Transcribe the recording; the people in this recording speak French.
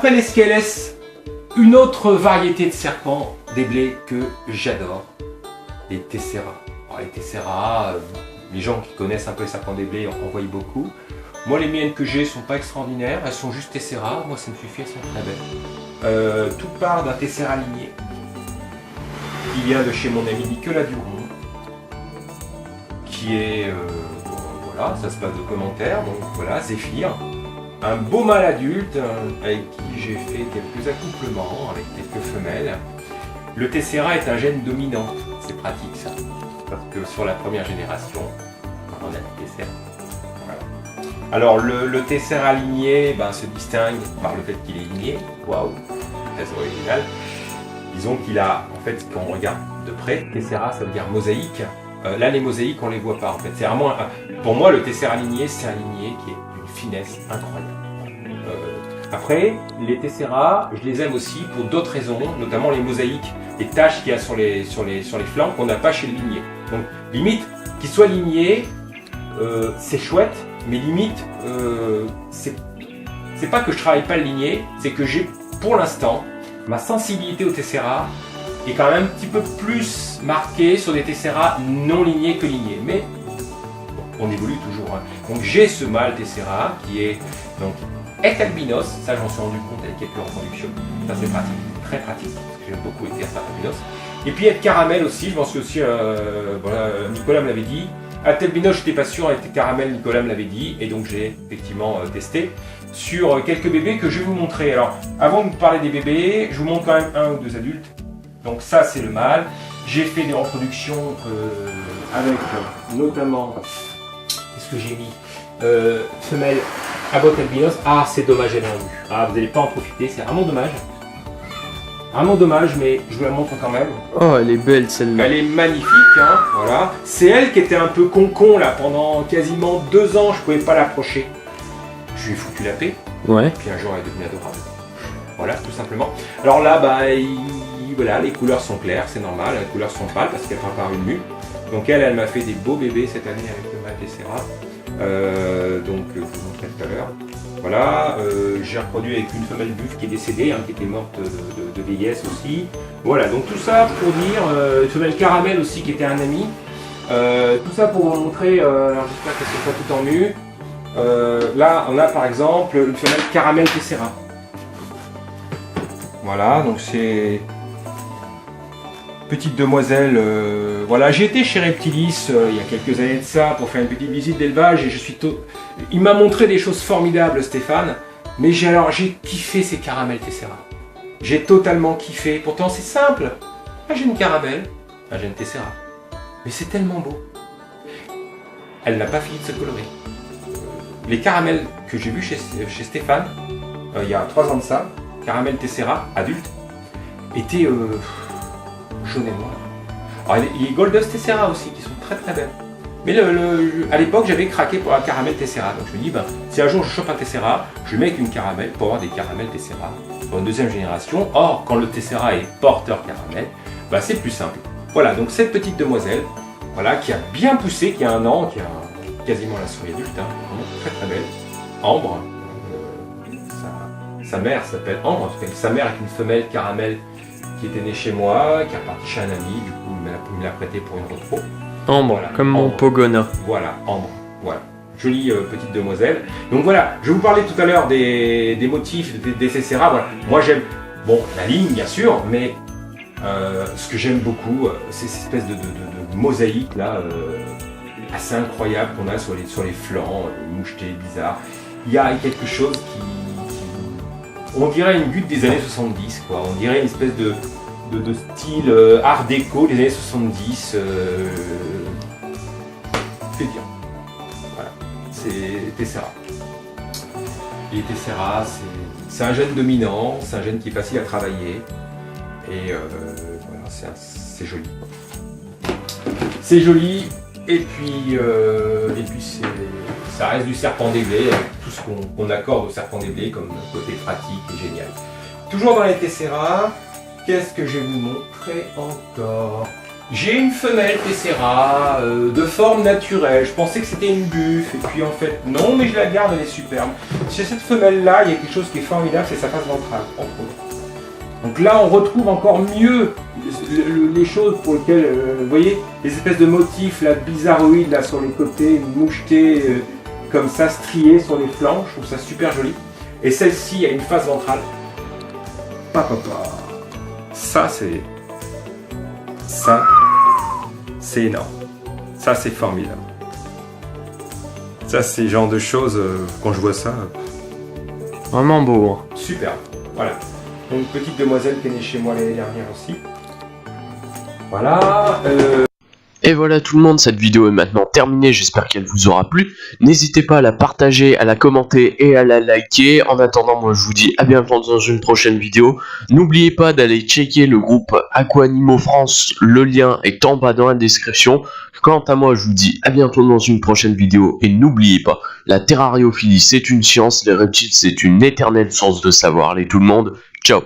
après les Scales, une autre variété de serpents des blés que j'adore, les Tessera. Alors, les Tessera, les gens qui connaissent un peu les serpents des blés en voient beaucoup. Moi, les miennes que j'ai sont pas extraordinaires, elles sont juste Tessera. Moi, ça me suffit, elles sont très belles. Tout part d'un Tessera ligné qui vient de chez mon ami Nicolas Duron, qui est, voilà, ça se passe de commentaires, donc voilà, Zéphyr. Un beau mâle adulte avec qui j'ai fait quelques accouplements avec quelques femelles. Le Tessera est un gène dominant, c'est pratique ça, parce que sur la première génération, on a le Tessera. Voilà. Alors le Tessera ligné se distingue par le fait qu'il est ligné, waouh, très original. Disons qu'il a, en fait, quand on regarde de près, Tessera ça veut dire mosaïque. Là les mosaïques on les voit pas en fait. C'est vraiment, pour moi le Tessera ligné c'est un ligné qui est d'une finesse incroyable. Après, les Tessera, je les aime aussi pour d'autres raisons, notamment les mosaïques, les taches qu'il y a sur les flancs qu'on n'a pas chez le ligné. Donc limite, qu'il soit ligné, c'est chouette, mais limite, c'est pas que je travaille pas le ligné, c'est que j'ai, pour l'instant, ma sensibilité au Tessera est quand même un petit peu plus marquée sur des Tessera non lignés que lignés. Mais bon, on évolue toujours. Hein. Donc j'ai ce mâle Tessera qui est donc est albinos, ça j'en suis rendu compte avec quelques reproductions. Ça c'est pratique, très pratique, parce que j'aime beaucoup les Tessera albinos. Et puis être caramel aussi, je m'en suis aussi, voilà, Nicolas me l'avait dit. À albinos je n'étais pas sûr, avec caramel Nicolas me l'avait dit, et donc j'ai effectivement testé sur quelques bébés que je vais vous montrer. Alors avant de vous parler des bébés, je vous montre quand même un ou deux adultes. Donc ça c'est le mâle. J'ai fait des reproductions avec notamment, qu'est-ce que j'ai mis, femelle Abbot albinos. Ah c'est dommage elle est en vue. Ah vous n'allez pas en profiter, c'est vraiment dommage. Vraiment dommage, mais je vous la montre quand même. Oh elle est belle celle-là. Elle est magnifique, hein, voilà. C'est elle qui était un peu con là pendant quasiment 2 ans, je pouvais pas l'approcher. Je lui ai foutu la paix. Ouais. Puis un jour elle est devenue adorable. Voilà, tout simplement. Alors là, voilà, les couleurs sont claires, c'est normal, les couleurs sont pâles parce qu'elle prépare une mue. Donc elle m'a fait des beaux bébés cette année avec le mâle Tessera. Donc je vous montrerai tout à l'heure. Voilà, j'ai reproduit avec une femelle buffle qui est décédée, hein, qui était morte de vieillesse aussi. Voilà, donc tout ça pour dire, une femelle caramel aussi qui était un ami. Tout ça pour vous montrer, alors j'espère qu'elle ne sont pas tout en nu. Là, on a par exemple une femelle caramel Tessera. Voilà, donc c'est petite demoiselle. Voilà, j'ai été chez Reptilis il y a quelques années de ça pour faire une petite visite d'élevage et je suis il m'a montré des choses formidables, Stéphane. Mais j'ai kiffé ces caramels Tessera. J'ai totalement kiffé. Pourtant c'est simple. J'ai une caramel, j'ai une Tessera. Mais c'est tellement beau. Elle n'a pas fini de se colorer. Les caramels que j'ai vus chez Stéphane, il y a 3 ans de ça, caramel Tessera, adulte, étaient jaune et noir. Alors, il y a les Goldust Tessera aussi qui sont très très belles. Mais à l'époque j'avais craqué pour un caramel Tessera. Donc je me dis, si un jour je chope un Tessera, je mets avec une caramel pour avoir des caramels Tessera pour une deuxième génération. Or, quand le Tessera est porteur caramel, c'est plus simple. Voilà, donc cette petite demoiselle, voilà, qui a bien poussé, qui a 1 an, qui a quasiment la souris adulte, hein, très très belle. Ambre, sa mère s'appelle Ambre, sa mère est une femelle caramel qui était née chez moi, qui est repartie chez un ami, du coup il me l'a prêté pour une retro. Ambre, voilà, comme mon Ambre. Pogona. Voilà, Ambre, voilà. Jolie petite demoiselle. Donc voilà, je vais vous parler tout à l'heure des motifs des Tessera. Voilà. Moi j'aime, la ligne bien sûr, mais ce que j'aime beaucoup, c'est cette espèce de mosaïque là, assez incroyable qu'on a sur les flancs, mouchetés, bizarres. Il y a quelque chose qui on dirait une butte des années 70, quoi. On dirait une espèce de style art déco des années 70. Que dire. Voilà, c'est Tessera. Et Tessera, c'est un gène dominant, c'est un gène qui est facile à travailler. Et voilà, c'est joli. C'est joli, et puis ça reste du serpent des blés, avec tout ce qu'on accorde au serpent des blés comme côté pratique et génial. Toujours dans les Tessera, qu'est-ce que je vais vous montrer encore? J'ai une femelle Tessera de forme naturelle. Je pensais que c'était une buffe, et puis en fait non, mais je la garde, elle est superbe. Chez cette femelle-là, il y a quelque chose qui est formidable, c'est sa face ventrale, entre autres. Donc là, on retrouve encore mieux les choses pour lesquelles, vous voyez, les espèces de motifs là, bizarroïdes là, sur les côtés, mouchetés, comme ça, striés sur les flancs. Je trouve ça super joli. Et celle-ci a une face ventrale. Papa. Ça, c'est énorme. Ça, c'est formidable. Ça, c'est le genre de choses, quand je vois ça... Vraiment beau. Hein. Super. Voilà. Donc, petite demoiselle qui est née chez moi l'année dernière aussi. Voilà. Et voilà tout le monde, cette vidéo est maintenant terminée, j'espère qu'elle vous aura plu. N'hésitez pas à la partager, à la commenter et à la liker. En attendant, moi je vous dis à bientôt dans une prochaine vidéo. N'oubliez pas d'aller checker le groupe Aquanimo France, le lien est en bas dans la description. Quant à moi, je vous dis à bientôt dans une prochaine vidéo. Et n'oubliez pas, la terrariophilie c'est une science, les reptiles c'est une éternelle source de savoir. Allez tout le monde, ciao.